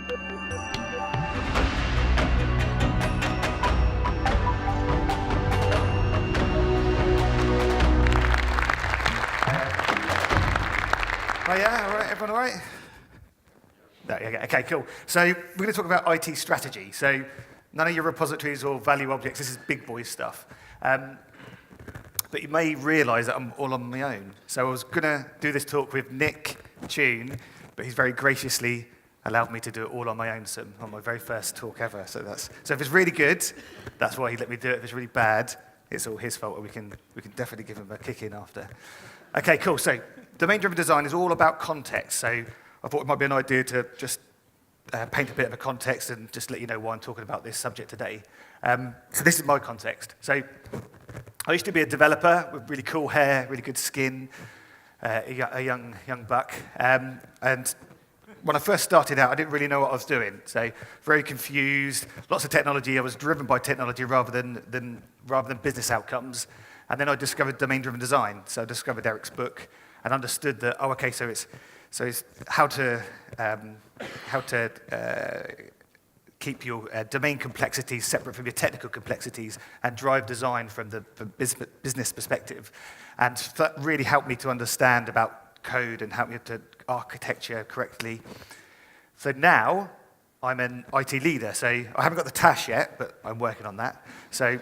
Oh yeah, all right, everyone all right? No, okay, cool. So we're going to talk about IT strategy. So none of your repositories or value objects, this is big boy stuff. But you may realize that I'm all on my own. So I was going to do this talk with Nick Tune, but he's very graciously allowed me to do it all on my own on my very first talk ever. So if it's really good, that's why he let me do it. If it's really bad, it's all his fault, and we can definitely give him a kick in after. Okay, cool. So domain-driven design is all about context. So I thought it might be an idea to just paint a bit of a context and just let you know why I'm talking about this subject today. So this is my context. So I used to be a developer with really cool hair, really good skin, a young buck. And when I first started out, I didn't really know what I was doing. So very confused, lots of technology. I was driven by technology rather than business outcomes. And then I discovered domain-driven design. So I discovered Eric's book and understood that, oh, okay, so it's how to keep your domain complexities separate from your technical complexities and drive design from the business perspective. And that really helped me to understand about code and helped me to architecture correctly. So now I'm an IT leader. So I haven't got the TASH yet, but I'm working on that. So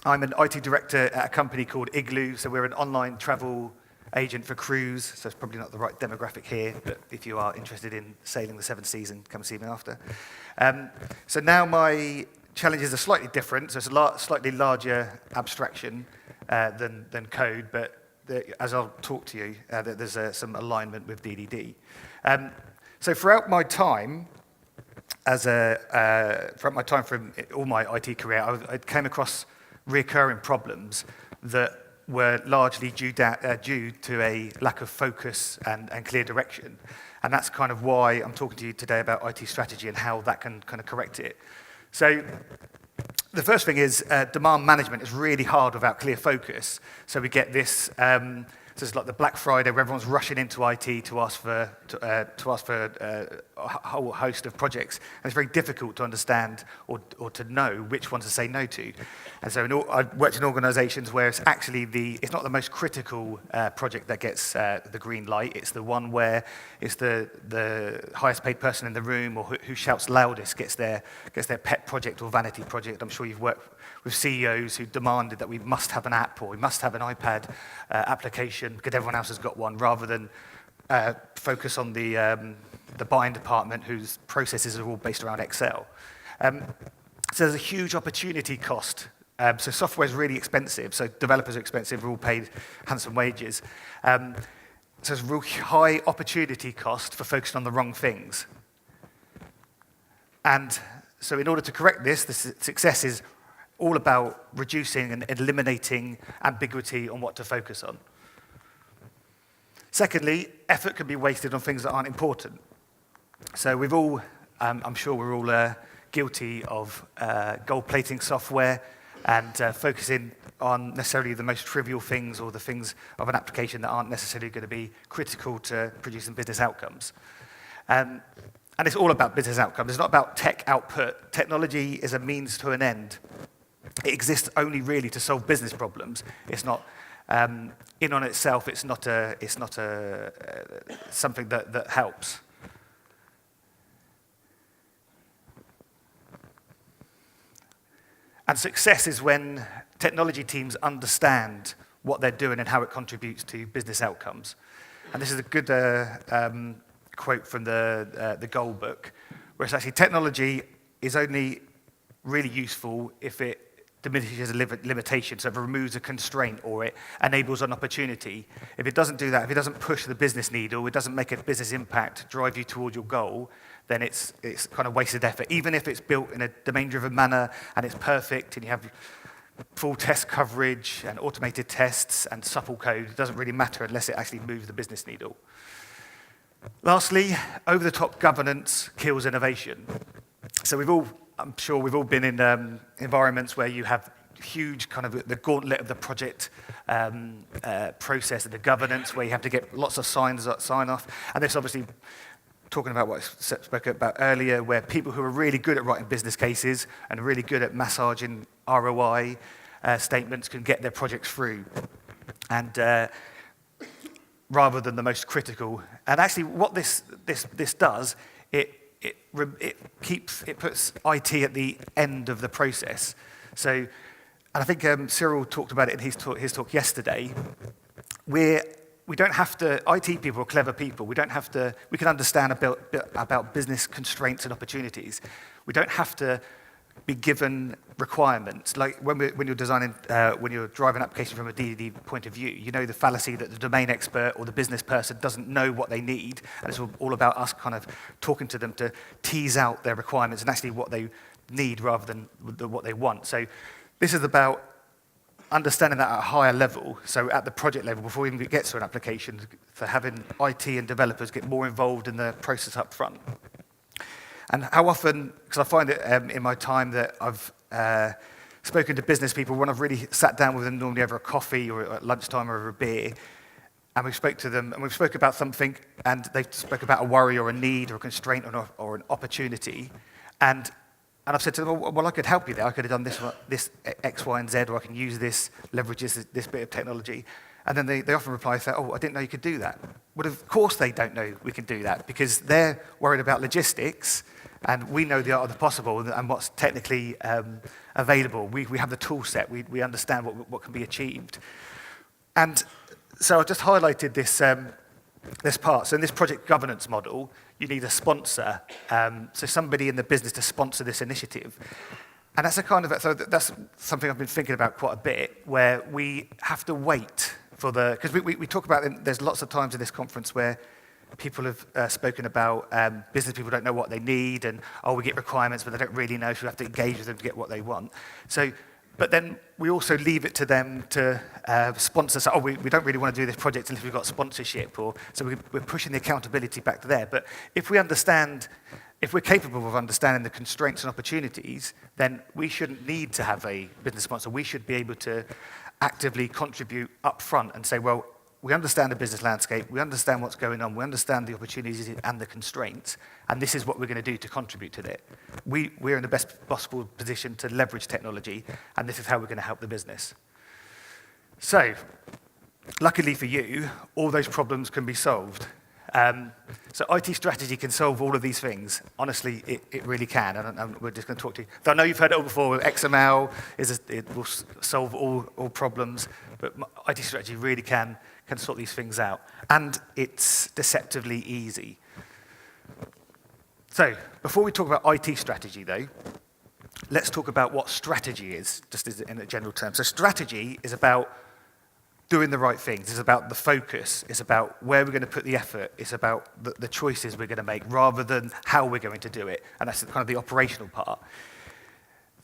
I'm an IT director at a company called Igloo. So we're an online travel agent for cruise. So it's probably not the right demographic here, but if you are interested in sailing the 7 seas, come see me after. So now my challenges are slightly different. So it's a slightly larger abstraction than code, but as I'll talk to you, there's some alignment with DDD. So throughout my time from all my IT career, I came across recurring problems that were largely due to a lack of focus and clear direction. And that's kind of why I'm talking to you today about IT strategy and how that can kind of correct it. So the first thing is demand management is really hard without clear focus. So we get this, so it's like the Black Friday where everyone's rushing into IT to ask for a whole host of projects. And it's very difficult to understand or to know which ones to say no to. And so I've worked in organizations where it's actually it's not the most critical project that gets the green light. It's the one where it's the highest paid person in the room or who shouts loudest gets their pet project or vanity project. I'm sure you've worked with CEOs who demanded that we must have an app or we must have an iPad application because everyone else has got one, rather than focus on the buying department whose processes are all based around Excel. So there's a huge opportunity cost. So software is really expensive, so developers are expensive, we're all paid handsome wages. So there's a real high opportunity cost for focusing on the wrong things. And so in order to correct this, the success is all about reducing and eliminating ambiguity on what to focus on. Secondly, effort can be wasted on things that aren't important. So we've all, I'm sure we're all guilty of gold-plating software and focusing on necessarily the most trivial things or the things of an application that aren't necessarily going to be critical to producing business outcomes. And it's all about business outcomes. It's not about tech output. Technology is a means to an end. It exists only really to solve business problems. It's not in on itself. It's not something that helps. And success is when technology teams understand what they're doing and how it contributes to business outcomes. And this is a good quote from the Goal book, where it's actually technology is only really useful if it diminishes a limitation, so if it removes a constraint or it enables an opportunity. If it doesn't do that, if it doesn't push the business needle, it doesn't make a business impact, drive you toward your goal, then it's kind of wasted effort. Even if it's built in a domain-driven manner and it's perfect and you have full test coverage and automated tests and supple code, it doesn't really matter unless it actually moves the business needle. Lastly, over-the-top governance kills innovation. So I'm sure we've all been in environments where you have huge kind of the gauntlet of the project process and the governance where you have to get lots of sign-off. And this obviously talking about what I spoke about earlier, where people who are really good at writing business cases and really good at massaging ROI statements can get their projects through. And rather than the most critical. And actually what this does, it puts IT at the end of the process. So, and I think Cyril talked about it in his talk yesterday. We don't have to, IT people are clever people. We can understand a bit about business constraints and opportunities. We don't have to be given requirements. Like when you're designing, when you're driving an application from a DDD point of view, you know the fallacy that the domain expert or the business person doesn't know what they need, and it's all about us kind of talking to them to tease out their requirements and actually what they need rather than what they want. So this is about understanding that at a higher level, so at the project level, before we even get to an application, for having IT and developers get more involved in the process up front. And how often, because I find it in my time that I've spoken to business people, when I've really sat down with them, normally over a coffee or at lunchtime or over a beer, and we spoke to them, and we spoke about something, and they spoke about a worry or a need or a constraint or an opportunity, and I've said to them, well, I could help you there. I could have done this X, Y, and Z, or I can use this, leverage this bit of technology. And then they often reply, say, oh, I didn't know you could do that. Well, of course they don't know we can do that, because they're worried about logistics, and we know the art of the possible and what's technically available. We have the tool set. We understand what can be achieved. And so I just highlighted this part. So in this project governance model, you need a sponsor, so somebody in the business to sponsor this initiative. And that's that's something I've been thinking about quite a bit, where we have to wait for because we talk about, there's lots of times in this conference where people have spoken about business people don't know what they need, and we get requirements, but they don't really know, so we have to engage with them to get what they want. So, but then we also leave it to them to sponsor. So, we don't really want to do this project unless we've got sponsorship, so we're pushing the accountability back to there. But if we're capable of understanding the constraints and opportunities, then we shouldn't need to have a business sponsor. We should be able to actively contribute up front and say, well, we understand the business landscape, we understand what's going on, we understand the opportunities and the constraints, and this is what we're going to do to contribute to that. We're in the best possible position to leverage technology, and this is how we're going to help the business. So, luckily for you, all those problems can be solved. So IT strategy can solve all of these things. Honestly, it really can, and we're just going to talk to you. So I know you've heard it all before. XML it will solve all problems, but IT strategy really can sort these things out, and it's deceptively easy. So before we talk about IT strategy, though, let's talk about what strategy is, just in a general term. So strategy is about doing the right things. It's about the focus. It's about where we're going to put the effort. It's about the choices we're going to make rather than how we're going to do it. And that's kind of the operational part.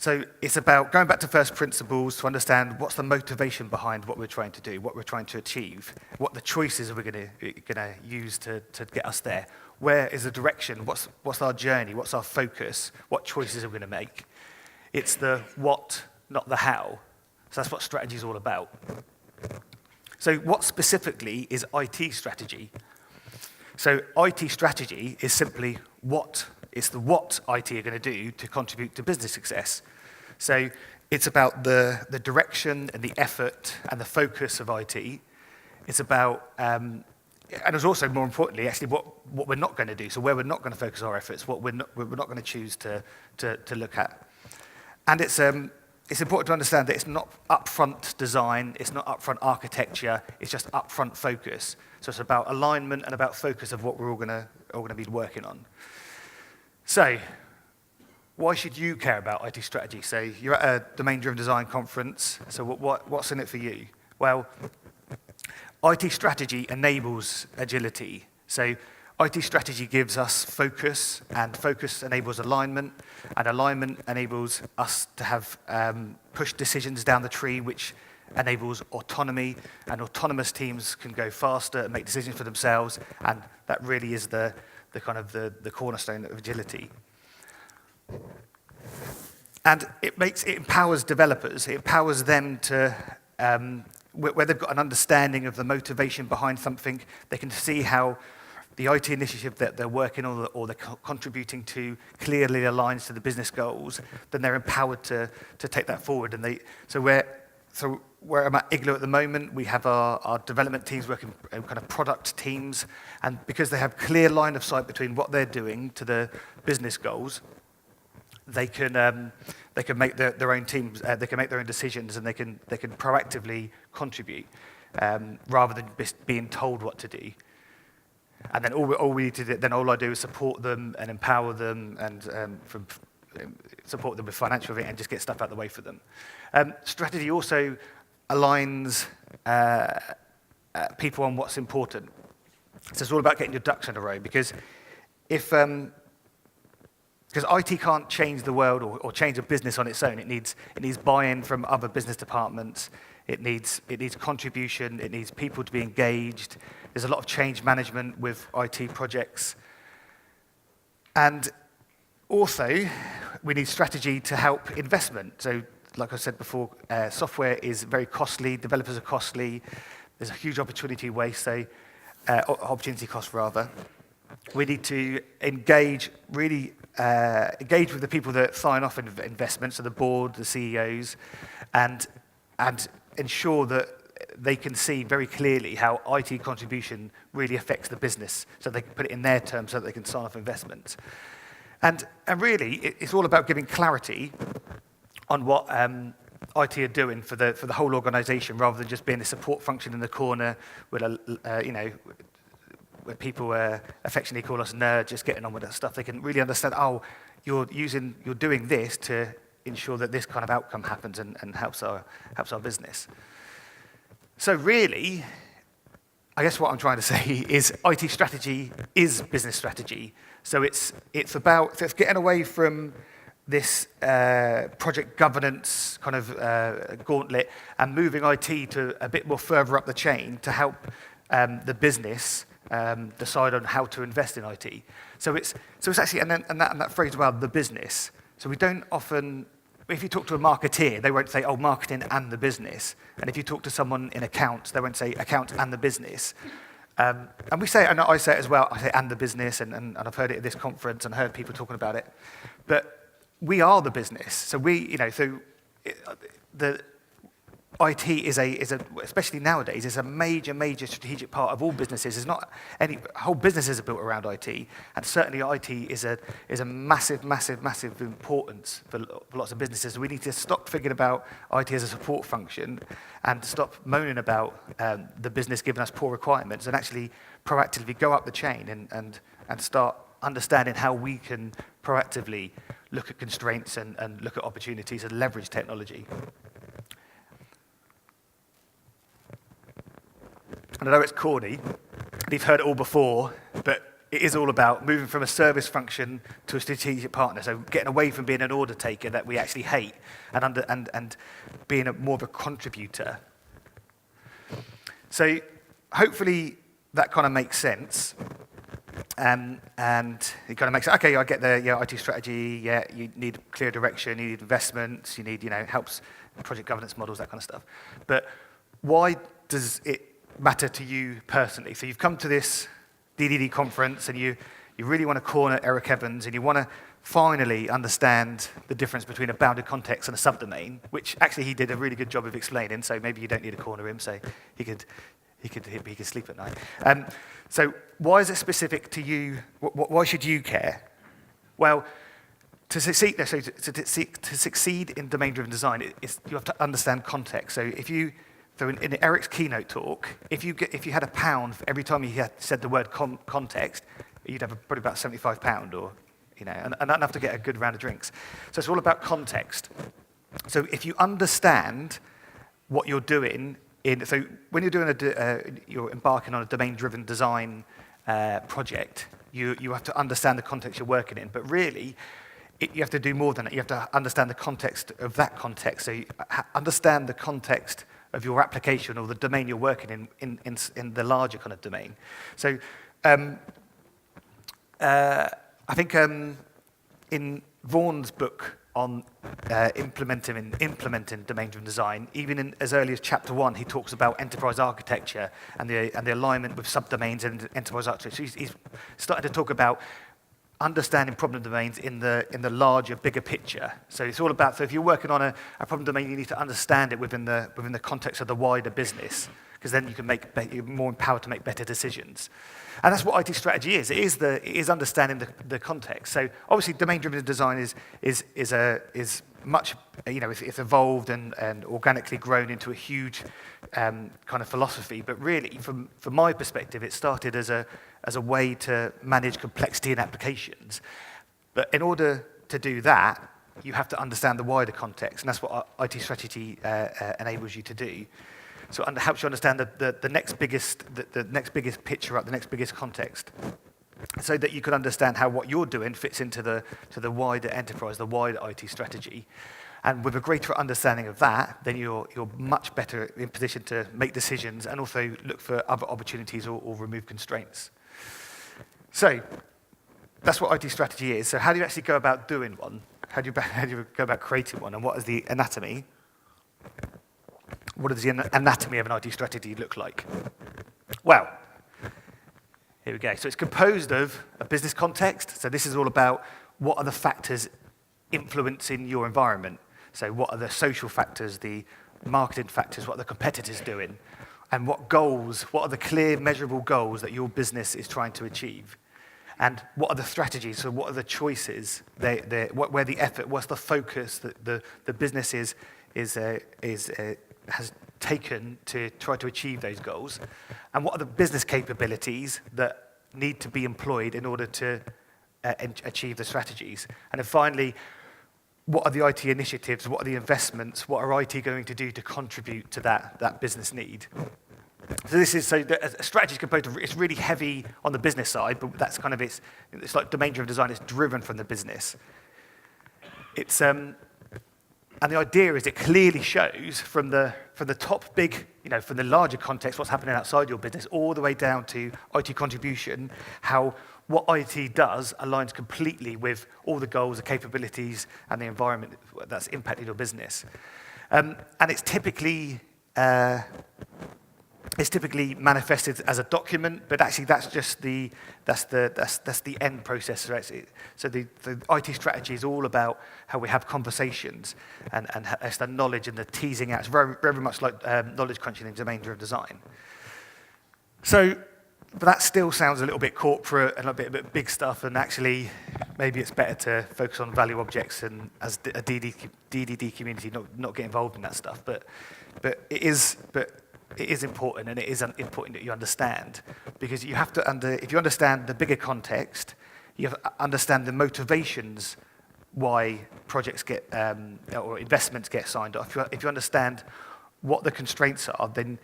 So it's about going back to first principles to understand what's the motivation behind what we're trying to do, what we're trying to achieve, what the choices we're going to use to get us there. Where is the direction? What's our journey? What's our focus? What choices are we going to make? It's the what, not the how. So that's what strategy is all about. So what specifically is IT strategy? So IT strategy is simply it's the what IT are going to do to contribute to business success. So it's about the direction and the effort and the focus of IT. It's about, and it's also more importantly, actually, what we're not going to do. So where we're not going to focus our efforts, what we're not going to choose to look at. And it's important to understand that it's not upfront design, it's not upfront architecture, it's just upfront focus. So it's about alignment and about focus of what we're all going to be working on. So, why should you care about IT strategy? So you're at a domain-driven design conference, so what's in it for you? Well, IT strategy enables agility. So IT strategy gives us focus, and focus enables alignment, and alignment enables us to have push decisions down the tree, which enables autonomy, and autonomous teams can go faster and make decisions for themselves, and that really is the cornerstone of agility. And it empowers developers. It empowers them to, where they've got an understanding of the motivation behind something, they can see how the IT initiative that they're working on or they're contributing to clearly aligns to the business goals, then they're empowered to take that forward. And so where I'm at Igloo at the moment, we have our development teams working kind of product teams, and because they have clear line of sight between what they're doing to the business goals, they can make their own teams, they can make their own decisions, and they can proactively contribute rather than just being told what to do. And then all we need to do, then all I do is support them and empower them and support them with financial and just get stuff out of the way for them. Strategy also aligns people on what's important. So it's all about getting your ducks in a row, because because IT can't change the world or change a business on its own. It needs buy-in from other business departments. It needs contribution. It needs people to be engaged. There's a lot of change management with IT projects. And also, we need strategy to help investment. So, like I said before, software is very costly. Developers are costly. There's a huge opportunity waste, opportunity cost rather. We need to engage with the people that sign off investments, so the board, the CEOs, and ensure that they can see very clearly how IT contribution really affects the business, so they can put it in their terms so that they can sign off investments. And really, it's all about giving clarity on what IT are doing for the whole organisation, rather than just being a support function in the corner with where people affectionately call us nerds, just getting on with that stuff. They can really understand, you're doing this to ensure that this kind of outcome happens and helps our business. So really, I guess what I'm trying to say is IT strategy is business strategy. So it's getting away from this project governance kind of gauntlet and moving IT to a bit more further up the chain to help the business decide on how to invest in IT. So it's actually, and that phrase, well, the business. So we don't often, if you talk to a marketeer, they won't say, marketing and the business. And if you talk to someone in accounts, they won't say accounts and the business. And we say, and I say it as well, I say and the business, and I've heard it at this conference and heard people talking about it. But we are the business. So the IT is especially nowadays, is a major strategic part of all businesses. It's not whole businesses are built around IT, and certainly IT is a massive importance for lots of businesses. We need to stop thinking about IT as a support function and stop moaning about the business giving us poor requirements, and actually proactively go up the chain and start understanding how we can proactively look at constraints and look at opportunities and leverage technology. And I know it's corny, and you've heard it all before, but it is all about moving from a service function to a strategic partner. So getting away from being an order taker that we actually hate, and being more of a contributor. So hopefully that kind of makes sense. And it kind of makes, okay, I get the IT strategy, you need clear direction, you need investments, you need, helps project governance models, that kind of stuff. But why does it matter to you personally? So you've come to this DDD conference and you really want to corner Eric Evans, and you want to finally understand the difference between a bounded context and a subdomain, which actually he did a really good job of explaining, so maybe you don't need to corner him, so he could sleep at night. So why is it specific to you? Why should you care? Well, to succeed in domain-driven design, you have to understand context. So in Eric's keynote talk, if you had £1 for every time he said the word context, you'd have probably about £75, or and enough to get a good round of drinks. So it's all about context. So if you understand what you're doing. So when you're doing you're embarking on a domain-driven design project, you have to understand the context you're working in. But really, you have to do more than that. You have to understand the context of that context. So you understand the context of your application or the domain you're working in the larger kind of domain. So I think in Vaughan's book, on implementing domain-driven design. Even as early as chapter 1, he talks about enterprise architecture and the alignment with subdomains and enterprise architecture. So he's started to talk about understanding problem domains in the larger, bigger picture. So it's all about, so if you're working on a problem domain, you need to understand it within the context of the wider business, because then you can you're more empowered to make better decisions. And that's what IT strategy is. It is understanding the context. So obviously, domain-driven design is much, it's evolved and organically grown into a huge kind of philosophy. But really, from my perspective, it started as a way to manage complexity in applications. But in order to do that, you have to understand the wider context, and that's what IT strategy enables you to do. So it helps you understand the next biggest picture up, the next biggest context, so that you can understand how what you're doing fits into the wider enterprise, the wider IT strategy. And with a greater understanding of that, then you're much better in position to make decisions and also look for other opportunities or remove constraints. So that's what IT strategy is. So how do you actually go about doing one? How do you go about creating one? And what is the anatomy? What does the anatomy of an IT strategy look like? Well, here we go. So it's composed of a business context. So this is all about what are the factors influencing your environment. So what are the social factors, the marketing factors, what are the competitors doing, and what are the clear, measurable goals that your business is trying to achieve. And what are the strategies, so what are the choices, where the effort, what's the focus that the business has taken to try to achieve those goals, and what are the business capabilities that need to be employed in order to achieve the strategies. And then finally, what are the IT initiatives, what are the investments, what are IT going to do to contribute to that business need. So the strategy is composed of, it's really heavy on the business side, but that's kind of it's like domain-driven design, it's driven from the business. And the idea is it clearly shows from the top big, from the larger context, what's happening outside your business, all the way down to IT contribution, how what IT does aligns completely with all the goals, the capabilities, and the environment that's impacting your business. And it's typically manifested as a document, but actually that's just the end process. Right? So the IT strategy is all about how we have conversations and it's the knowledge and the teasing out. It's very, very much like knowledge crunching in domain-driven design. So, but that still sounds a little bit corporate and a bit big stuff, and actually maybe it's better to focus on value objects and as a DDD community, not get involved in that stuff. But it is important, and it is important that you understand, because you have to if you understand the bigger context, you have to understand the motivations why projects get or investments get signed off. If you understand what the constraints are, then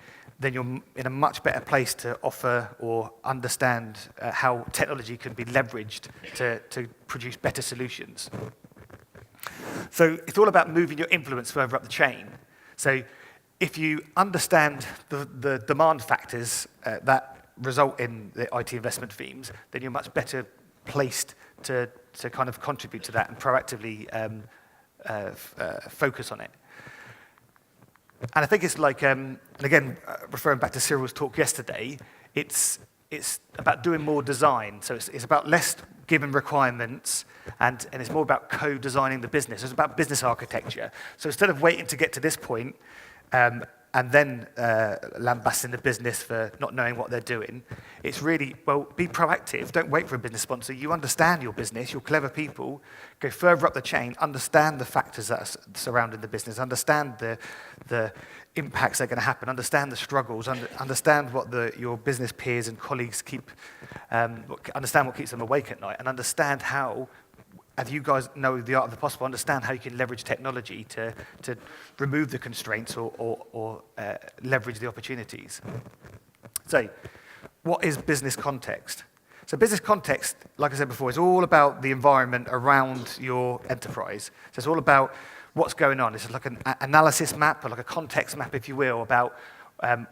you're in a much better place to offer or understand how technology can be leveraged to produce better solutions. So it's all about moving your influence further up the chain. So if you understand the demand factors that result in the IT investment themes, then you're much better placed to kind of contribute to that and proactively focus on it. And I think it's like, and again, referring back to Cyril's talk yesterday, it's about doing more design. So it's about less given requirements, and it's more about co-designing the business. It's about business architecture. So instead of waiting to get to this point, and then lambasting the business for not knowing what they're doing, it's really, well, be proactive. Don't wait for a business sponsor. You understand your business. You're clever people. Go further up the chain. Understand the factors that are surrounding the business. Understand the impacts that are going to happen. Understand the struggles. Understand what your business peers and colleagues understand what keeps them awake at night, and understand how, as you guys know the art of the possible, understand how you can leverage technology to remove the constraints or leverage the opportunities. So, what is business context? So business context, like I said before, is all about the environment around your enterprise. So it's all about what's going on. It's like an analysis map, or like a context map, if you will, about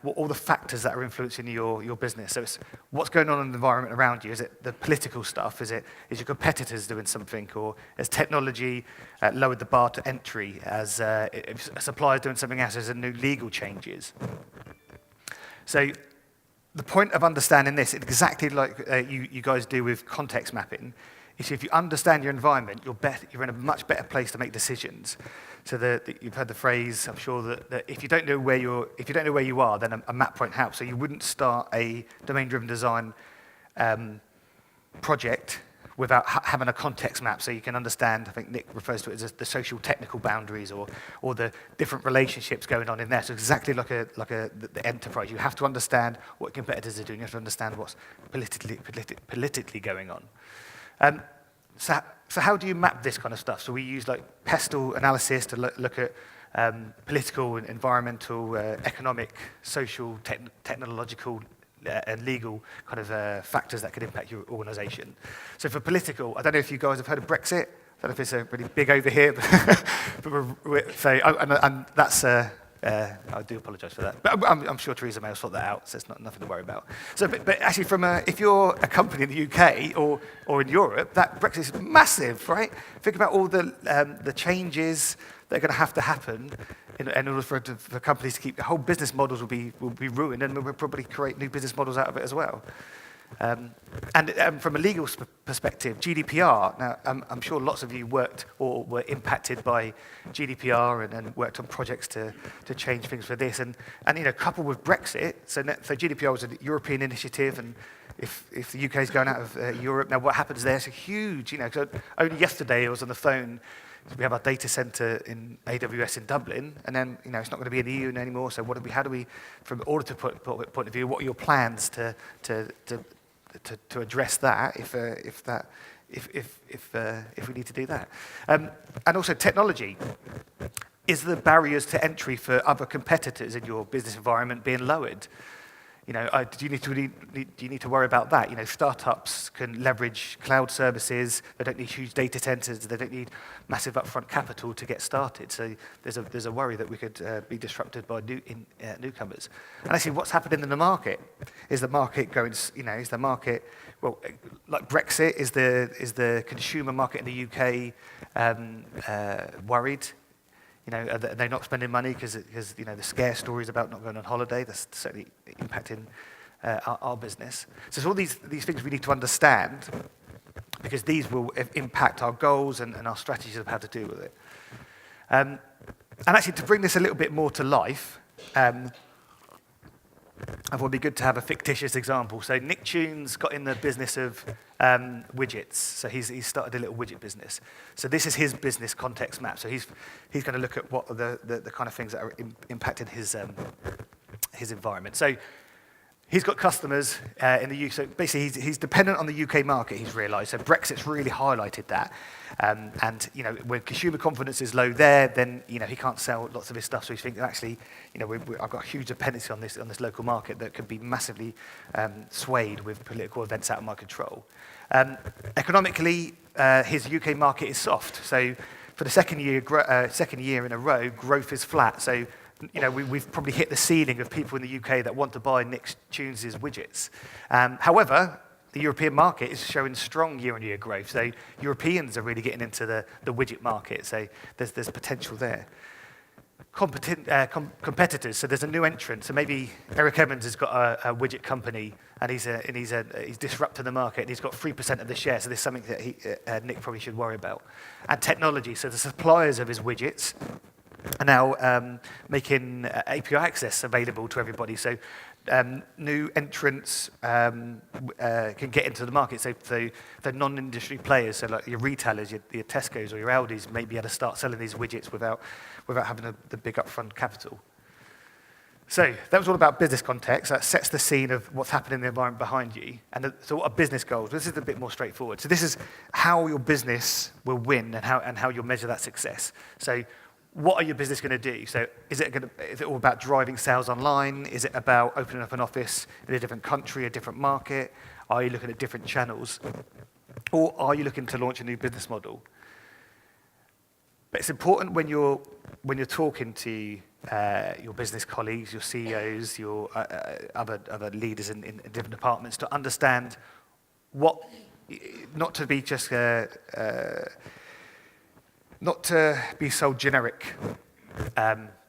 all the factors that are influencing your business. So it's what's going on in the environment around you. Is it the political stuff? Is your competitors doing something? Or has technology lowered the bar to entry? As if a supplier doing something else, as a new legal changes? So the point of understanding this, exactly like you guys do with context mapping, is if you understand your environment, you're in a much better place to make decisions. So you've heard the phrase, I'm sure, that if you don't know where you are, then a map won't help. So you wouldn't start a domain-driven design project without having a context map, so you can understand. I think Nick refers to it as the social technical boundaries or the different relationships going on in there. So exactly like the enterprise, you have to understand what competitors are doing. You have to understand what's politically going on. So how do you map this kind of stuff? So we use like pestle analysis to look at political, environmental, economic, social, technological, and legal kind of factors that could impact your organisation. So for political, I don't know if you guys have heard of Brexit. I don't know if it's really big over here, and that's. I do apologise for that, but I'm sure Theresa May will sort that out, so it's nothing to worry about. So, but actually, if you're a company in the UK or in Europe, that Brexit is massive, right? Think about all the changes that are going to happen in order for companies to keep. The whole business models will be ruined, and we'll probably create new business models out of it as well. And from a legal perspective, GDPR, now I'm sure lots of you worked or were impacted by GDPR and worked on projects to change things for this. And coupled with Brexit, so GDPR was a European initiative, and if the UK is going out of Europe, now what happens there is a huge, so only yesterday I was on the phone. We have our data center in AWS in Dublin, and then it's not going to be in the EU anymore. So how do we, from an auditor point of view, what are your plans to address that if we need to do that? And also technology. Is the barriers to entry for other competitors in your business environment being lowered? Do you need to worry about that? Startups can leverage cloud services. They don't need huge data centers. They don't need massive upfront capital to get started. So there's a worry that we could be disrupted by newcomers. And actually, what's happening in the market? Is the market going? Is the market like Brexit? Is the consumer market in the UK worried? Are they not spending money because the scare stories about not going on holiday? That's certainly impacting our business. So it's all these things we need to understand, because these will impact our goals and our strategies of how to deal with it. And actually, to bring this a little bit more to life, I thought it'd be good to have a fictitious example. So Nick Tunes got in the business of widgets. So he's started a little widget business. So this is his business context map. So he's going to look at what are the kind of things that are impacting his environment. So he's got customers in the UK. So basically, he's dependent on the UK market, he's realised. So Brexit's really highlighted that. And when consumer confidence is low there, then he can't sell lots of his stuff. So he's thinking, actually, I've got a huge dependency on this local market that could be massively swayed with political events out of my control. Economically, his UK market is soft. So for the second year in a row, growth is flat. So we've probably hit the ceiling of people in the UK that want to buy Nick Tunes' widgets. However, the European market is showing strong year-on-year growth. So Europeans are really getting into the widget market. So there's potential there. Competitors. So there's a new entrant. So maybe Eric Evans has got a widget company, and he's disrupting the market, and he's got 3% of the share. So there's something that Nick probably should worry about. And technology. So the suppliers of his widgets are now making API access available to everybody. So new entrants can get into the market. So the non-industry players, so like your retailers, your Tesco's or your Aldi's, may be able to start selling these widgets without having the big upfront capital. So that was all about business context. That sets the scene of what's happening in the environment behind you. And so what are business goals? This is a bit more straightforward. So this is how your business will win and how you'll measure that success. So what are your business going to do? So is it all about driving sales online? Is it about opening up an office in a different country, a different market? Are you looking at different channels? Or are you looking to launch a new business model? But it's important when you're talking to your business colleagues, your CEOs, your other leaders in different departments to understand what, not to be just, not to be sold generic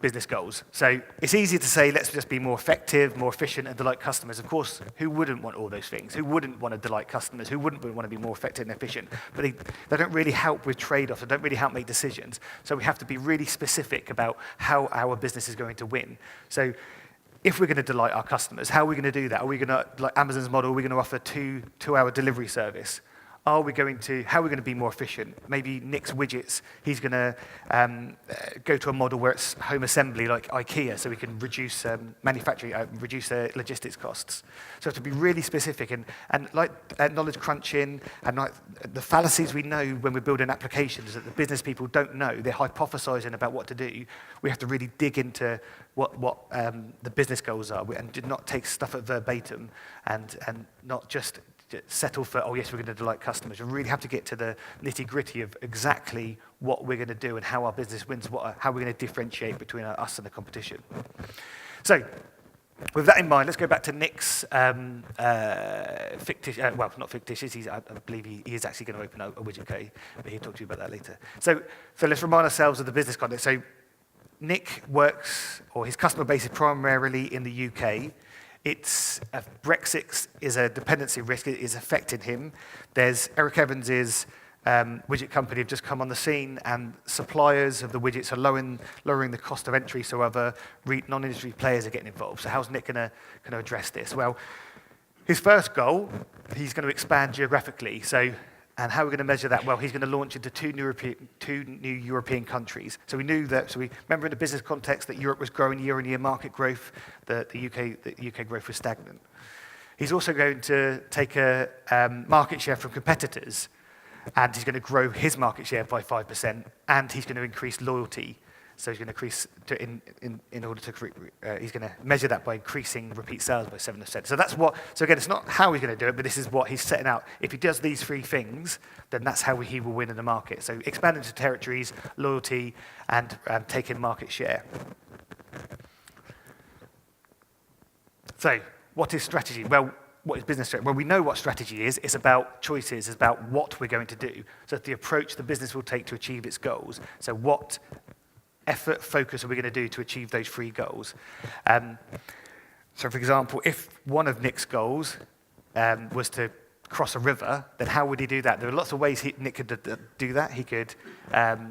business goals. So it's easy to say, let's just be more effective, more efficient, and delight customers. Of course, who wouldn't want all those things? Who wouldn't want to delight customers? Who wouldn't want to be more effective and efficient? But they don't really help with trade-offs. They don't really help make decisions. So we have to be really specific about how our business is going to win. So if we're going to delight our customers, how are we going to do that? Are we going to, like Amazon's model, are we going to offer two-hour delivery service? How are we going to be more efficient? Maybe Nick's widgets, he's going to go to a model where it's home assembly like IKEA, so we can reduce manufacturing, reduce logistics costs. So to be really specific and like knowledge crunching and like the fallacies we know when we're building applications that the business people don't know, they're hypothesizing about what to do. We have to really dig into what the business goals are and did not take stuff at verbatim and not just settle for, oh yes, we're going to delight customers. We really have to get to the nitty-gritty of exactly what we're going to do and how our business wins, how we're going to differentiate between us and the competition. So, with that in mind, let's go back to Nick's fictitious, well, not fictitious, I believe he is actually going to open a widget code, but he'll talk to you about that later. So let's remind ourselves of the business context. So Nick works, or his customer base is primarily in the UK. Brexit is a dependency risk. It is affecting him. There's Eric Evans's widget company have just come on the scene, and suppliers of the widgets are lowering the cost of entry, so other non-industry players are getting involved. So how's Nick going to address this? Well, his first goal, he's going to expand geographically. And how are we going to measure that? Well, he's going to launch into two new European countries. So we knew that, so we remember in the business context that Europe was growing year-on-year market growth, the UK growth was stagnant. He's also going to take a market share from competitors, and he's going to grow his market share by 5%, and he's going to increase loyalty. So he's going to increase, in order to, he's going to measure that by increasing repeat sales by 7%. So again, it's not how he's going to do it, but this is what he's setting out. If he does these three things, then that's how he will win in the market. So expand into territories, loyalty, and taking market share. So what is strategy? Well, what is business strategy? Well, we know what strategy is. It's about choices. It's about what we're going to do. So it's the approach the business will take to achieve its goals. So what effort, focus are we going to do to achieve those three goals? So for example, if one of Nick's goals was to cross a river, then how would he do that? There are lots of ways Nick could do that. He could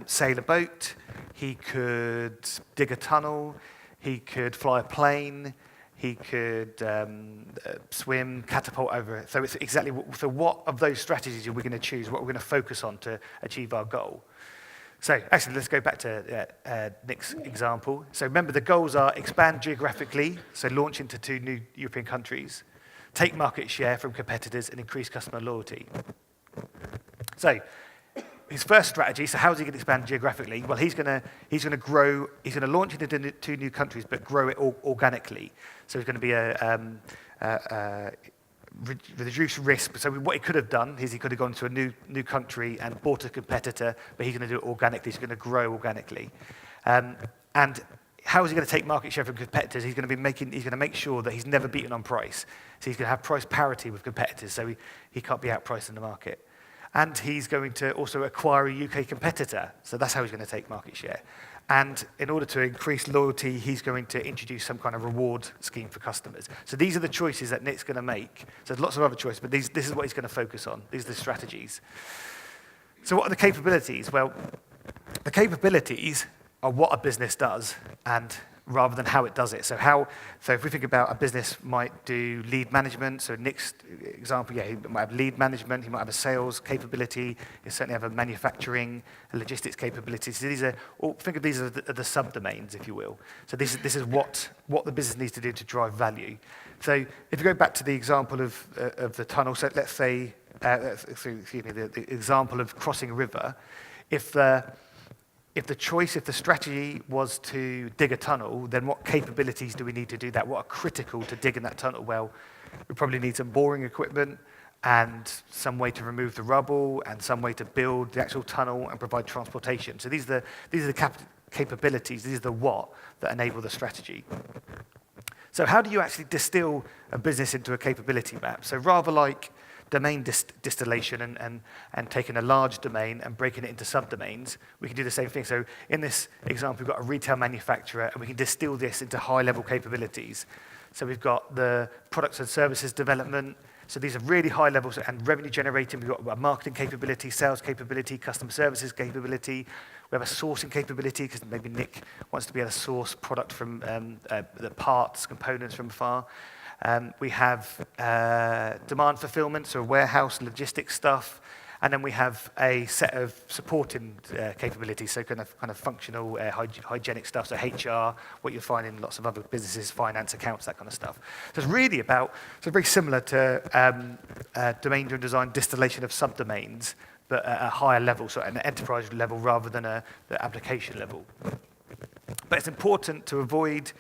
sail a boat, he could dig a tunnel, he could fly a plane, he could swim, catapult over it. So it's exactly what of those strategies are we going to choose? What we're going to focus on to achieve our goal? So actually, let's go back to Nick's example. So remember, the goals are expand geographically, so launch into two new European countries, take market share from competitors, and increase customer loyalty. So his first strategy, so how is he going to expand geographically? Well, he's going to grow, he's going to launch into two new countries, but grow it organically. So it's going to be reduce risk. So what he could have done is he could have gone to a new country and bought a competitor, but he's going to do it organically. He's going to grow organically. And how is he going to take market share from competitors? He's going to make sure that he's never beaten on price. So he's going to have price parity with competitors, so he can't be outpriced in the market. And he's going to also acquire a UK competitor. So that's how he's going to take market share. And in order to increase loyalty, he's going to introduce some kind of reward scheme for customers. So these are the choices that Nick's going to make. So there's lots of other choices, but this is what he's going to focus on. These are the strategies. So what are the capabilities? Well, the capabilities are what a business does, and rather than how it does it. So if we think about a business might do lead management, so Nick's example, he might have lead management, he might have a sales capability, he certainly have a manufacturing, a logistics capability. So think of these as the subdomains, if you will. So this is what the business needs to do to drive value. So if you go back to the example of the tunnel, so let's say, the example of crossing a river, if the strategy was to dig a tunnel, then what capabilities do we need to do that? What are critical to dig in that tunnel? Well, we probably need some boring equipment and some way to remove the rubble and some way to build the actual tunnel and provide transportation. So these are the capabilities, these are the what that enable the strategy. So how do you actually distill a business into a capability map? So rather like domain distillation and taking a large domain and breaking it into subdomains, we can do the same thing. So in this example, we've got a retail manufacturer, and we can distill this into high-level capabilities. So we've got the products and services development. So these are really high levels and revenue generating. We've got a marketing capability, sales capability, customer services capability. We have a sourcing capability because maybe Nick wants to be able to source product from the parts, components from afar. We have demand fulfillment, so warehouse, logistics stuff. And then we have a set of supporting capabilities, so kind of functional, hygienic stuff, so HR, what you'll find in lots of other businesses, finance, accounts, that kind of stuff. So it's really about, so very similar to domain-driven design, distillation of subdomains, but at a higher level, so at an enterprise level rather than the application level. But it's important to avoid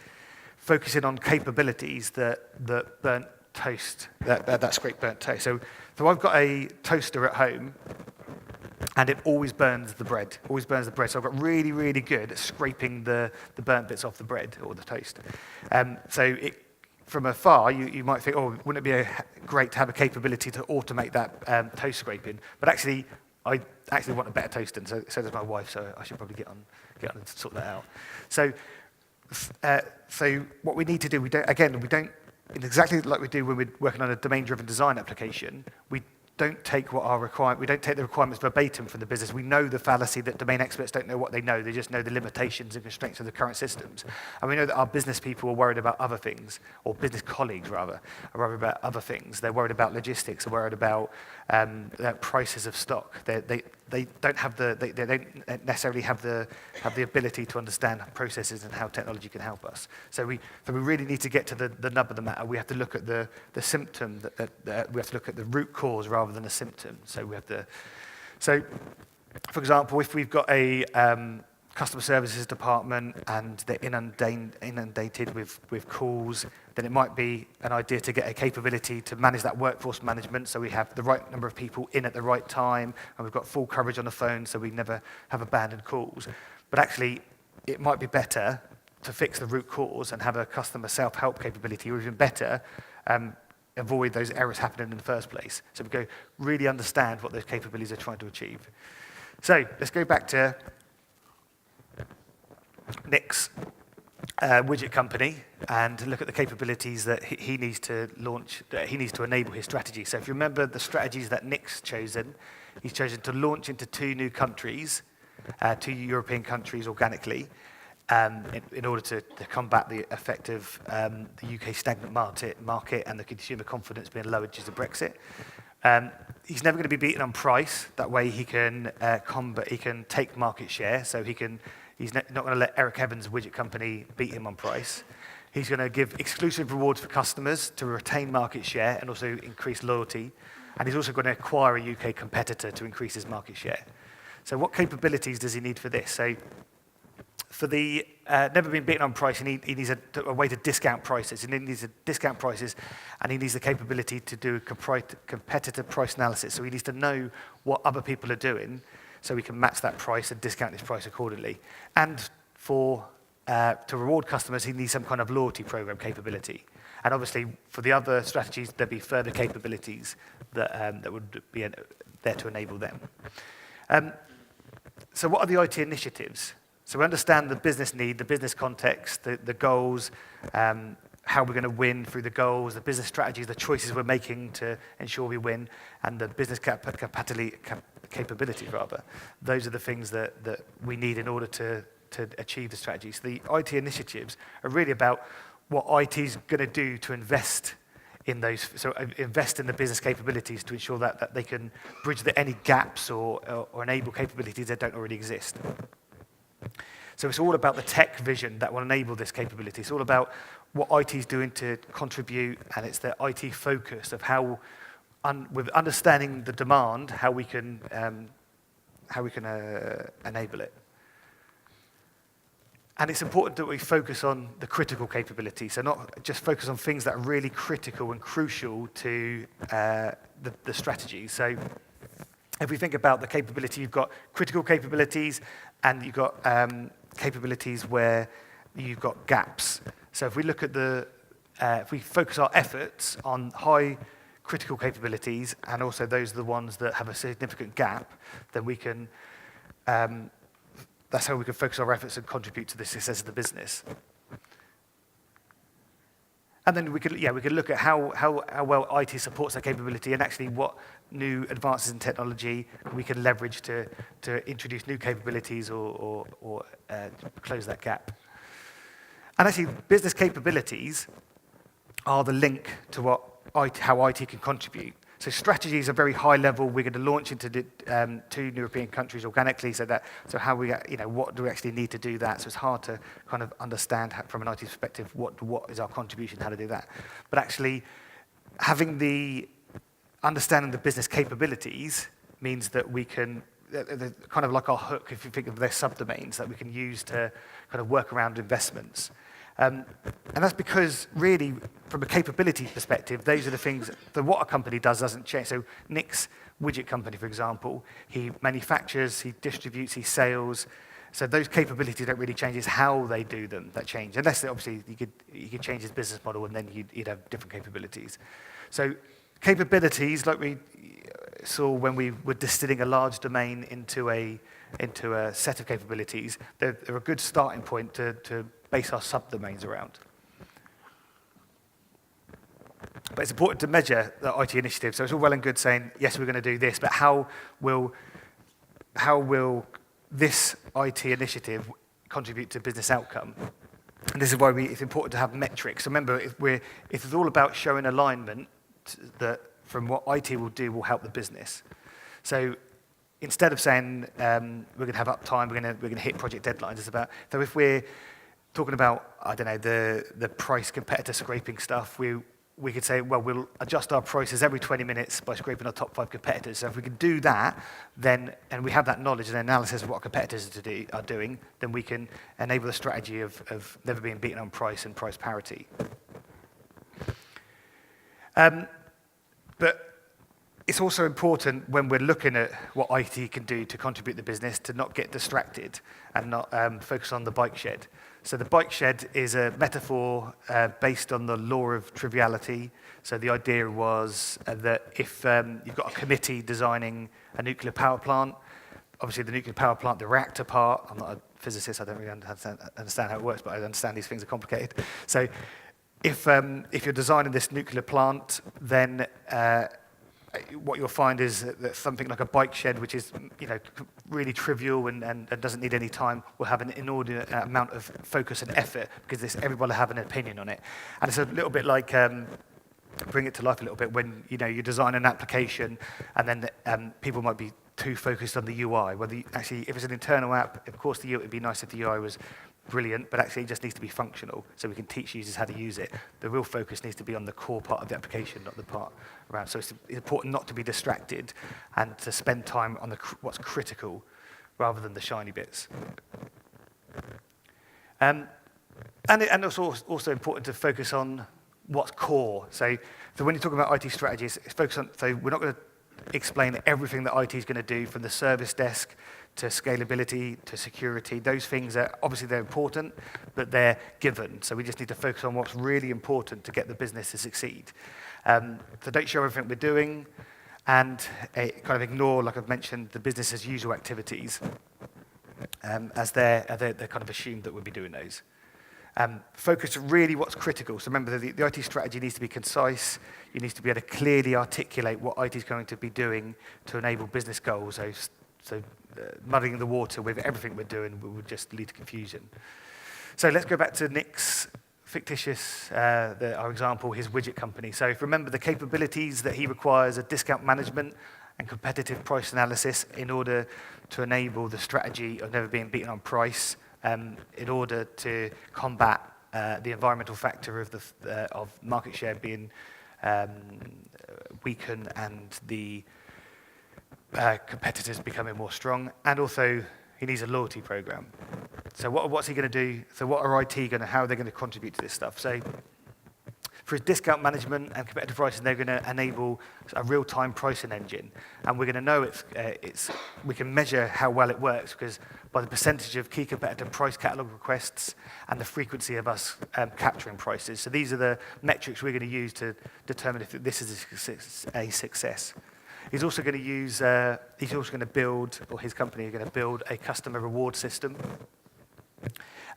focusing on capabilities that burnt toast, that scrape burnt toast. So I've got a toaster at home, and it always burns the bread, So I've got really, really good at scraping the burnt bits off the bread or the toast. From afar, you might think, oh, wouldn't it be great to have a capability to automate that toast scraping? But actually, I actually want a better toaster, and so does my wife, so I should probably get on and sort that out. So what we need to do, we don't, exactly like we do when we're working on a domain-driven design application, we don't take the requirements verbatim from the business. We know the fallacy that domain experts don't know what they know. They just know the limitations and constraints of the current systems. And we know that our business people are worried about other things, or business colleagues, rather, are worried about other things. They're worried about logistics. They're worried about prices of stock. They don't necessarily have the ability to understand processes and how technology can help us. So we really need to get to the nub of the matter. We have to look at the symptom. We have to look at the root cause rather than a symptom. So for example, if we've got a customer services department and they're inundated with calls, then it might be an idea to get a capability to manage that workforce management, so we have the right number of people in at the right time, and we've got full coverage on the phone, so we never have abandoned calls. But actually, it might be better to fix the root cause and have a customer self-help capability, or even better, avoid those errors happening in the first place. So we go really understand what those capabilities are trying to achieve. So let's go back to Nick's widget company and look at the capabilities that he needs to launch, that he needs to enable his strategy. So if you remember the strategies that Nick's chosen, he's chosen to launch into 2 new countries, 2 European countries organically, in order to combat the effect of the UK stagnant market and the consumer confidence being lowered due to Brexit. He's never going to be beaten on price. That way he can take market share, so he's not going to let Eric Evans' widget company beat him on price. He's going to give exclusive rewards for customers to retain market share and also increase loyalty. And he's also going to acquire a UK competitor to increase his market share. So what capabilities does he need for this? So for the never been beaten on price, he needs a way to discount prices. He needs to discount prices, and he needs the capability to do competitive price analysis. So he needs to know what other people are doing, so we can match that price and discount this price accordingly. And to reward customers, he needs some kind of loyalty program capability. And obviously, for the other strategies, there'd be further capabilities that would be there to enable them. So what are the IT initiatives? So we understand the business need, the business context, the goals, how we're going to win through the goals, the business strategies, the choices we're making to ensure we win, and the business capabilities, rather. Those are the things that we need in order to achieve the strategy. So the IT initiatives are really about what IT is going to do to invest in those, so invest in the business capabilities to ensure that they can bridge any gaps or enable capabilities that don't already exist. So it's all about the tech vision that will enable this capability. It's all about what IT is doing to contribute, and it's the IT focus of how, with understanding the demand, how we can enable it. And it's important that we focus on the critical capability, so not just focus on things that are really critical and crucial to the strategy. So if we think about the capability, you've got critical capabilities, and you've got capabilities where you've got gaps. So if we look at if we focus our efforts on high critical capabilities, and also those are the ones that have a significant gap, then we can, that's how we can focus our efforts and contribute to the success of the business. And then we could look at how well IT supports that capability, and actually what new advances in technology we can leverage to introduce new capabilities or close that gap. And actually, business capabilities are the link to how IT can contribute. So strategies are very high level. We're going to launch into 2 European countries organically. So how we, what do we actually need to do that? So it's hard to kind of understand from an IT perspective what is our contribution, how to do that. But actually, having understanding the business capabilities means that we can, kind of like our hook, if you think of their subdomains that we can use to kind of work around investments. And that's because, really, from a capability perspective, those are the things that what a company doesn't change. So Nick's widget company, for example, he manufactures, he distributes, he sells. So those capabilities don't really change. It's how they do them that change. Unless, obviously, you could change his business model, and then you'd have different capabilities. So capabilities, like we saw when we were distilling a large domain into a set of capabilities, they're a good starting point to base our subdomains around. But it's important to measure the IT initiative. So it's all well and good saying, yes, we're going to do this, but how will this IT initiative contribute to business outcome? And this is why it's important to have metrics. So remember, if it's all about showing alignment that from what IT will do will help the business. So instead of saying we're going to have uptime, we're going to hit project deadlines, it's about, so if we're talking about, I don't know, the price competitor scraping stuff, we could say, well, we'll adjust our prices every 20 minutes by scraping our top 5 competitors. So if we can do that, then, and we have that knowledge and analysis of what our competitors are doing, then we can enable the strategy of never being beaten on price and price parity. But it's also important when we're looking at what IT can do to contribute to the business to not get distracted and not focus on the bike shed. So the bike shed is a metaphor based on the law of triviality. So the idea was that if you've got a committee designing a nuclear power plant, obviously the nuclear power plant, the reactor part, I'm not a physicist, I don't really understand how it works, but I understand these things are complicated. So if you're designing this nuclear plant, then what you'll find is that something like a bike shed, which is really trivial and doesn't need any time, will have an inordinate amount of focus and effort because everybody will have an opinion on it. And it's a little bit like, bring it to life a little bit, when you design an application and then people might be too focused on the UI. Actually, if it's an internal app, of course it would be nice if the UI was brilliant, but actually it just needs to be functional so we can teach users how to use it. The real focus needs to be on the core part of the application, not the part around. So it's important not to be distracted and to spend time on what's critical rather than the shiny bits. And it's also important to focus on what's core. So when you talk about IT strategies, it's focused on, so we're not going to explain everything that IT is going to do, from the service desk to scalability to security. Those things are obviously they're important, but they're given. So we just need to focus on what's really important to get the business to succeed. So don't show everything we're doing, and kind of ignore, like I've mentioned, the business as usual activities, as they're kind of assumed that we'll be doing those. Focus really what's critical. So remember, the IT strategy needs to be concise. You need to be able to clearly articulate what IT is going to be doing to enable business goals. So muddying the water with everything we're doing would just lead to confusion. So let's go back to Nick's fictitious, our example, his widget company. So if remember, the capabilities that he requires are discount management and competitive price analysis in order to enable the strategy of never being beaten on price, in order to combat the environmental factor of market share being weakened and the competitors becoming more strong. And also, he needs a loyalty program. So what's he going to do? So what are IT how are they going to contribute to this stuff? So For discount management and competitive pricing, they're going to enable a real-time pricing engine. And we're going to know we can measure how well it works because by the percentage of key competitor price catalog requests and the frequency of us capturing prices. So these are the metrics we're going to use to determine if this is a success. He's also going to build, or his company are going to build a customer reward system.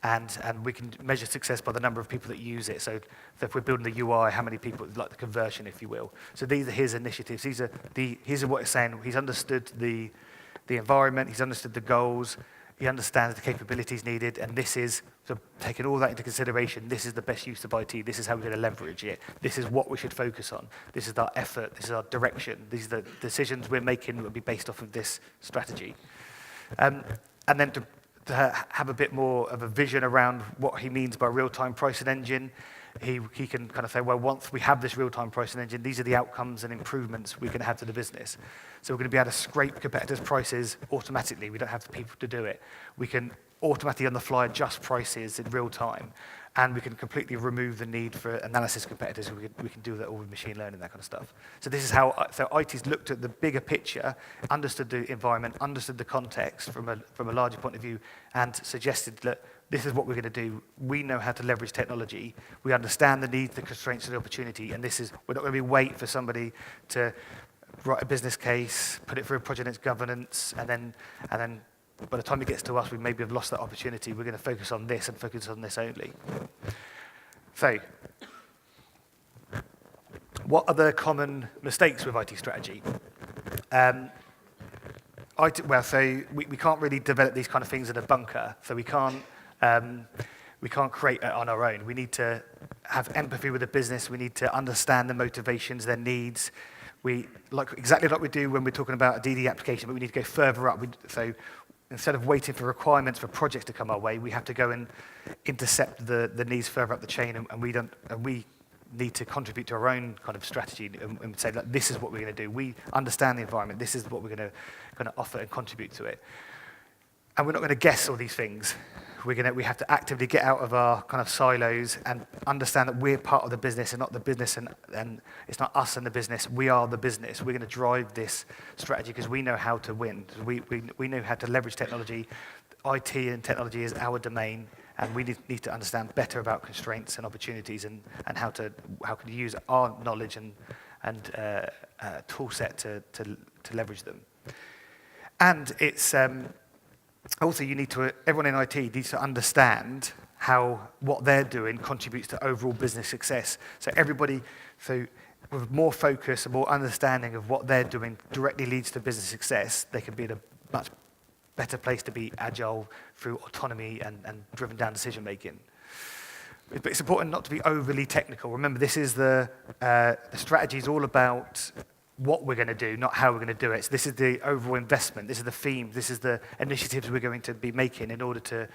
And we can measure success by the number of people that use it. So if we're building the UI, how many people, like the conversion, if you will. So these are his initiatives. These are what he's saying. He's understood the environment, he's understood the goals, he understands the capabilities needed, and this is, so taking all that into consideration, this is the best use of IT, this is how we're going to leverage it, this is what we should focus on, this is our effort, this is our direction, these are the decisions we're making will be based off of this strategy. And then to have a bit more of a vision around what he means by real-time pricing engine, he can kind of say, well, once we have this real-time pricing engine, these are the outcomes and improvements we can have to the business. So we're going to be able to scrape competitors' prices automatically. We don't have the people to do it. We can automatically on the fly adjust prices in real time, and we can completely remove the need for analysis competitors. We can do that all with machine learning, that kind of stuff. So this is how IT's looked at the bigger picture, understood the environment, understood the context from a larger point of view, and suggested that this is what we're going to do. We know how to leverage technology. We understand the needs, the constraints, and the opportunity, and we're not going to wait for somebody to write a business case, put it through a project governance, and then by the time it gets to us, we maybe have lost that opportunity. We're going to focus on this and focus on this only. So, what are the common mistakes with IT strategy? We can't really develop these kind of things in a bunker. So we can't create it on our own. We need to have empathy with the business. We need to understand the motivations, their needs. Exactly like we do when we're talking about a DDD application, but we need to go further up. So instead of waiting for requirements for projects to come our way, we have to go and intercept the needs further up the chain, and we need to contribute to our own kind of strategy and say that this is what we're going to do. We understand the environment. This is what we're going to offer and contribute to it. And we're not going to guess all these things. We have to actively get out of our kind of silos and understand that we're part of the business and not the business, and it's not us and the business. We are the business. We're going to drive this strategy because we know how to win. We know how to leverage technology. IT and technology is our domain, and we need to understand better about constraints and opportunities and how can you use our knowledge and tool set to leverage them. And it's also, everyone in IT needs to understand how what they're doing contributes to overall business success. So with more focus and more understanding of what they're doing directly leads to business success, they can be in a much better place to be agile through autonomy and driven down decision making. But it's important not to be overly technical. Remember, this is the strategy is all about what we're going to do, not how we're going to do it. So this is the overall investment, this is the theme, this is the initiatives we're going to be making in order to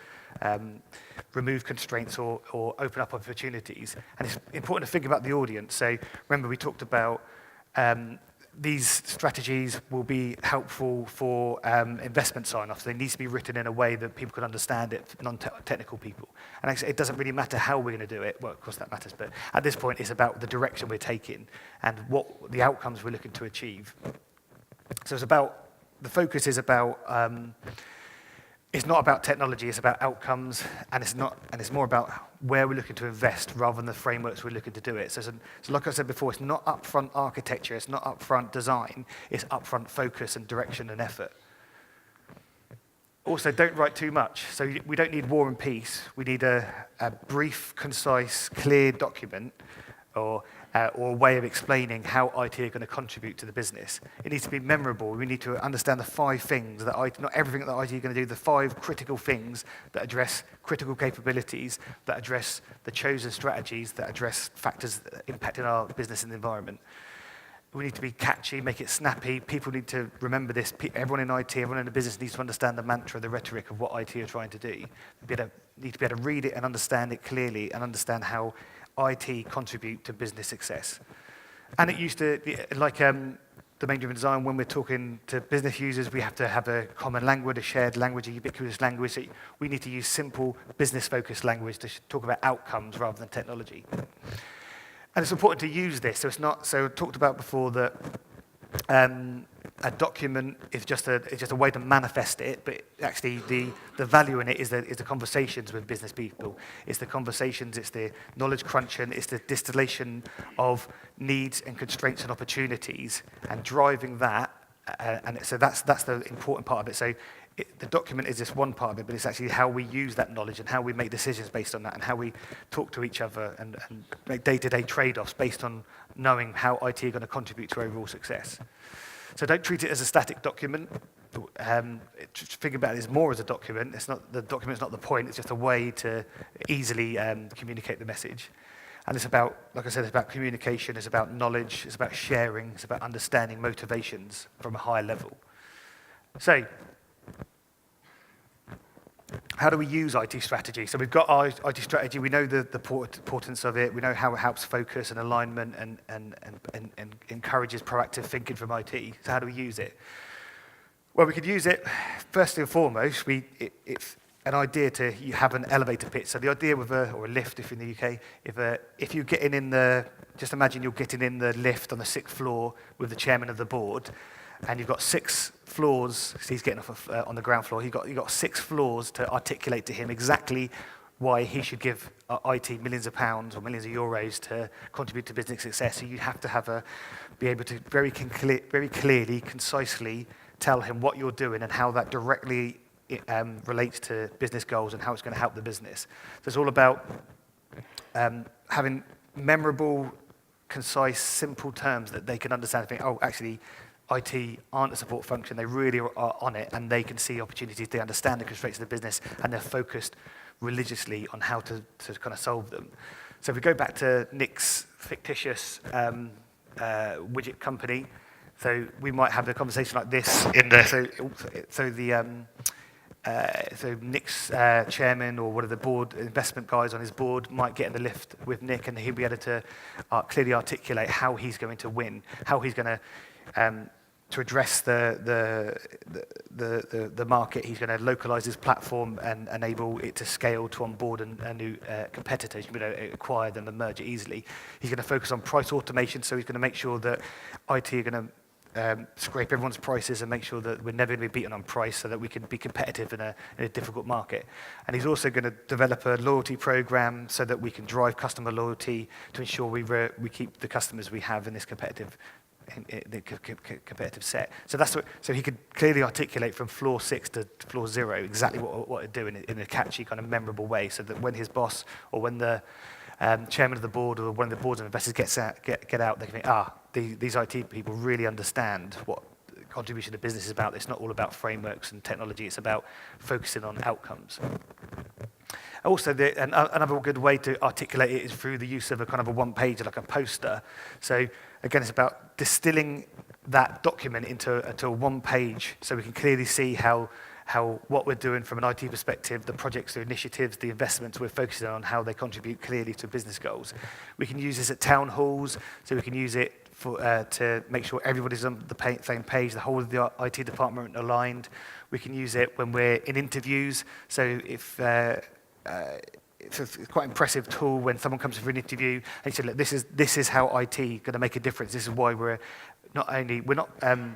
remove constraints or open up opportunities. And it's important to think about the audience. So remember, we talked about these strategies will be helpful for investment sign-offs. They need to be written in a way that people can understand it, non-technical people. And actually, it doesn't really matter how we're going to do it. Well, of course that matters, but at this point, it's about the direction we're taking and what the outcomes we're looking to achieve. So the focus is about, it's not about technology, it's about outcomes, and it's more about where we're looking to invest rather than the frameworks we're looking to do it. So like I said before, it's not upfront architecture, it's not upfront design, it's upfront focus and direction and effort. Also, don't write too much. So we don't need War and Peace. We need a brief, concise, clear document or a way of explaining how IT are going to contribute to the business. It needs to be memorable. We need to understand the 5 things that not everything that IT are going to do, the 5 critical things that address critical capabilities, that address the chosen strategies, that address factors impacting our business and the environment. We need to be catchy, make it snappy. People need to remember this. Everyone in IT, everyone in the business needs to understand the mantra, the rhetoric of what IT are trying to do. Need to be able to read it and understand it clearly and understand how IT contribute to business success. And it used to, domain-driven design, when we're talking to business users, we have to have a common language, a shared language, a ubiquitous language. So we need to use simple business-focused language to talk about outcomes rather than technology. And it's important to use this. So it's not, so I talked about before that a document is just a way to manifest it, but actually the value in it is the conversations with business people. It's the conversations, it's the knowledge crunching, it's the distillation of needs and constraints and opportunities, and driving that. And so that's the important part of it. So the document is just one part of it, but it's actually how we use that knowledge and how we make decisions based on that, and how we talk to each other and make day-to-day trade-offs based on knowing how IT are going to contribute to overall success. So don't treat it as a static document. Think about it as more as a document. The document's not the point. It's just a way to easily communicate the message. And it's about, like I said, it's about communication. It's about knowledge. It's about sharing. It's about understanding motivations from a higher level. So how do we use IT strategy? So we've got our IT strategy. We know the importance of it. We know how it helps focus and alignment and encourages proactive thinking from IT. So how do we use it? Well, we could use it, first and foremost, it's an idea to you have an elevator pitch. So the idea with or a lift, if you're in the UK, if you're getting in just imagine you're getting in the lift on the 6th floor with the chairman of the board, and you've got 6 floors, so he's getting off on the ground floor, you've got 6 floors to articulate to him exactly why he should give IT millions of pounds or millions of euros to contribute to business success. So you have to be able to very clearly, concisely tell him what you're doing and how that directly relates to business goals and how it's going to help the business. So it's all about having memorable, concise, simple terms that they can understand and think, oh, actually, IT aren't a support function, they really are on it, and they can see opportunities, they understand the constraints of the business, and they're focused religiously on how to kind of solve them. So if we go back to Nick's fictitious widget company, so we might have a conversation like this so Nick's chairman or one of the board investment guys on his board might get in the lift with Nick, and he'll be able to clearly articulate how he's going to win, how he's going to address the market. He's going to localize his platform and enable it to scale to onboard a new competitor. He's going to acquire them and merge it easily. He's going to focus on price automation, so he's going to make sure that IT are going to scrape everyone's prices and make sure that we're never going to be beaten on price so that we can be competitive in a difficult market. And he's also going to develop a loyalty program so that we can drive customer loyalty to ensure we keep the customers we have in this competitive set. So he could clearly articulate from floor 6 to floor 0 exactly what to do in a catchy kind of memorable way, so that when his boss or when the chairman of the board or one of the boards of investors get out, they can think, these IT people really understand what contribution to business is about. It's not all about frameworks and technology, it's about focusing on outcomes. Also, another good way to articulate it is through the use of a kind of a one-pager, like a poster. So again, it's about distilling that document into a one page so we can clearly see how what we're doing from an IT perspective, the projects, the initiatives, the investments we're focusing on, how they contribute clearly to business goals. We can use this at town halls, so we can use it to make sure everybody's on the same page, the whole of the IT department aligned. We can use it when we're in interviews, so if it's quite an impressive tool when someone comes for an interview and you say, look, this is how IT going to make a difference. This is why we're not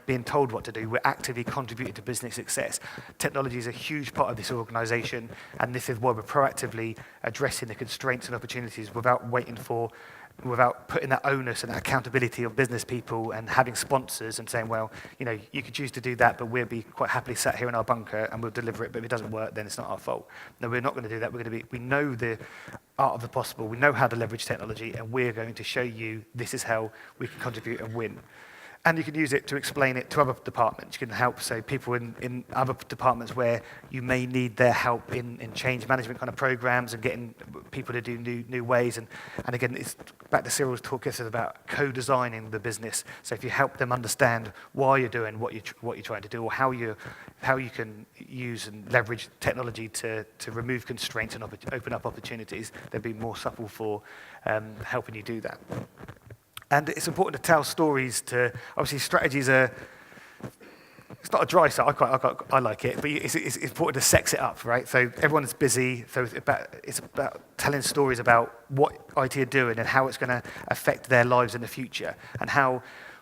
being told what to do, we're actively contributing to business success. Technology is a huge part of this organization, and this is why we're proactively addressing the constraints and opportunities without putting that onus and that accountability on business people and having sponsors and saying, well, you could choose to do that, but we'll be quite happily sat here in our bunker and we'll deliver it, but if it doesn't work, then it's not our fault. No, we're not going to do that. We know the art of the possible, we know how to leverage technology, and we're going to show you this is how we can contribute and win. And you can use it to explain it to other departments. You can help, so people in other departments where you may need their help in change management kind of programs and getting people to do new ways. And again, it's back to Cyril's talk yesterday about co-designing the business. So if you help them understand why you're doing what you're trying to do, or how you can use and leverage technology to remove constraints and open up opportunities, they'll be more supple for helping you do that. And it's important to tell stories obviously strategies are it's not a dry sell. I like it, but it's important to sex it up, right? So everyone's busy. So it's about telling stories about what IT are doing and how it's going to affect their lives in the future, and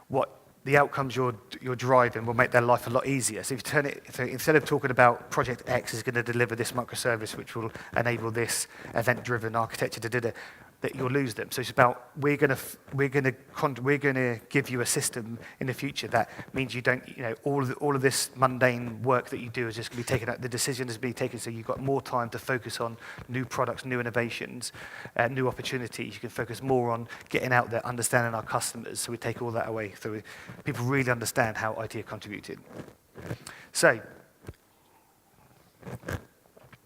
what the outcomes you're driving will make their life a lot easier. So if you turn it, so instead of talking about Project X is going to deliver this microservice which will enable this event-driven architecture, that you'll lose them. So it's about we're going to give you a system in the future that means you don't, all of this mundane work that you do is just going to be taken out. The decision is being taken, so you've got more time to focus on new products, new innovations, new opportunities. You can focus more on getting out there, understanding our customers. So we take all that away, so people really understand how IT are contributed. So,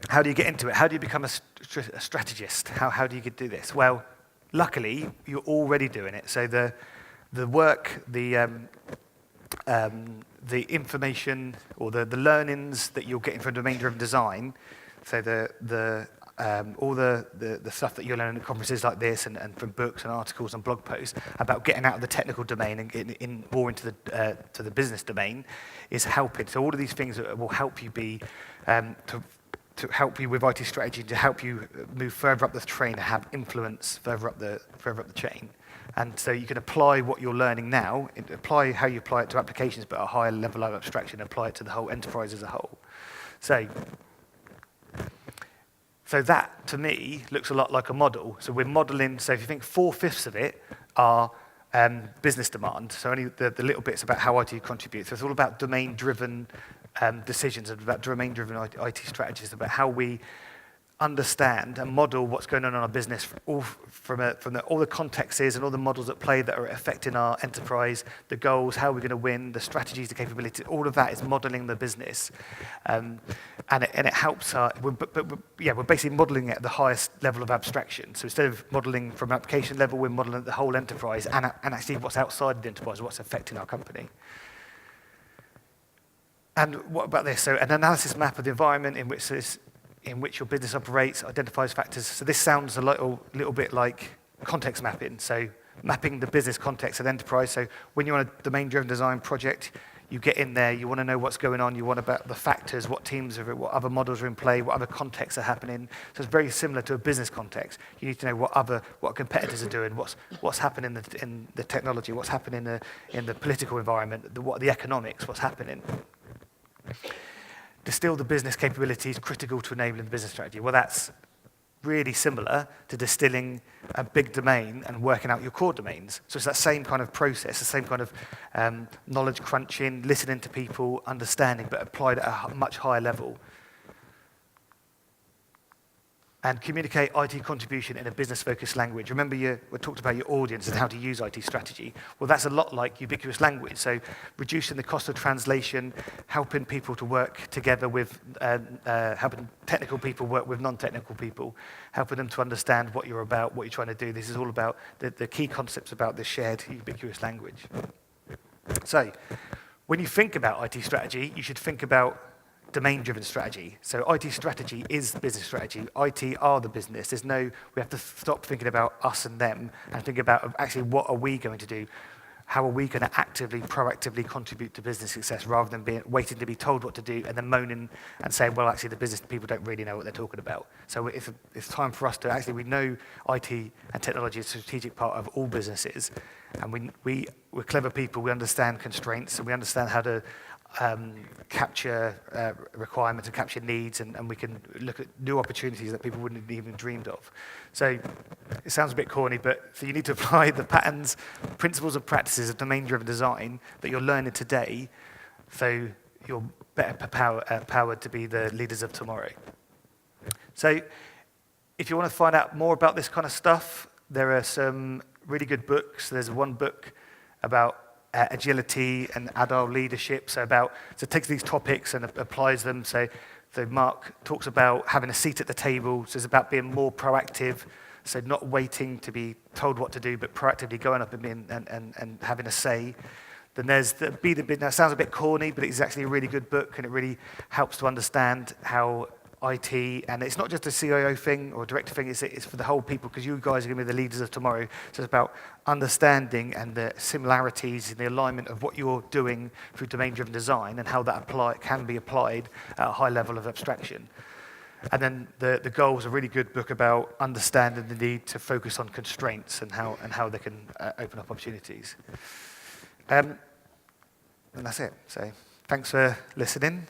how do you get into it? How do you become a strategist? How do you do this? Well, luckily, you're already doing it. So the work, the information, or the learnings that you're getting from domain-driven design, so all the stuff that you'll learn at conferences like this and from books and articles and blog posts about getting out of the technical domain and getting more into the business domain is helping. So all of these things will help you to help you with IT strategy, to help you move further up the train and have influence further up the chain. And so you can apply what you're learning now, apply how you apply it to applications, but at a higher level of abstraction, apply it to the whole enterprise as a whole. So that, to me, looks a lot like a model. So we're modeling, so if you think 4/5 of it are business demand, so only the little bits about how IT contributes. So it's all about domain-driven decisions, and about domain-driven IT strategies, about how we understand and model what's going on in our business, all from all the contexts and all the models at play that are affecting our enterprise, the goals, how we're going to win, the strategies, the capabilities. All of that is modeling the business, and it helps. We're basically modeling at the highest level of abstraction. So instead of modeling from application level, we're modeling the whole enterprise and actually what's outside the enterprise, what's affecting our company. And what about this? So an analysis map of the environment in which your business operates, identifies factors. So this sounds a little bit like context mapping. So mapping the business context of enterprise. So when you're on a domain-driven design project, you get in there, you want to know what's going on, you want about the factors, what teams are, what other models are in play, what other contexts are happening. So it's very similar to a business context. You need to know what competitors are doing, what's happening in the technology, what's happening in the political environment, what the economics, what's happening. Distill the business capabilities critical to enabling the business strategy. Well, that's really similar to distilling a big domain and working out your core domains. So it's that same kind of process, the same kind of knowledge crunching, listening to people, understanding, but applied at a much higher level. And communicate IT contribution in a business-focused language. Remember, we talked about your audience and how to use IT strategy. Well, that's a lot like ubiquitous language. So reducing the cost of translation, helping people to work together with, helping technical people work with non-technical people, helping them to understand what you're about, what you're trying to do. This is all about the key concepts about this shared ubiquitous language. So when you think about IT strategy, you should think about domain-driven strategy. So IT strategy is business strategy. IT are the business. We have to stop thinking about us and them and think about actually what are we going to do? How are we going to actively, proactively contribute to business success rather than waiting to be told what to do and then moaning and saying, well, actually the business people don't really know what they're talking about. So it's time for us to actually, we know IT and technology is a strategic part of all businesses, and we're clever people, we understand constraints, and we understand how to capture requirements and capture needs, and we can look at new opportunities that people wouldn't have even dreamed of. So it sounds a bit corny, but so you need to apply the patterns, principles and practices of domain-driven design that you're learning today, so you're better powered to be the leaders of tomorrow. So if you want to find out more about this kind of stuff, there are some really good books. There's one book about agility and agile leadership, so it takes these topics and applies them. So Mark talks about having a seat at the table, so it's about being more proactive, so not waiting to be told what to do, but proactively going up and having a say. Then there's Be the Business. Now, it sounds a bit corny, but it's actually a really good book, and it really helps to understand how IT, and it's not just a CIO thing or director thing, it's for the whole people, because you guys are going to be the leaders of tomorrow. So it's about understanding and the similarities and the alignment of what you're doing through domain-driven design and how that can be applied at a high level of abstraction. And then the goal is a really good book about understanding the need to focus on constraints and how they can open up opportunities. And that's it. So thanks for listening.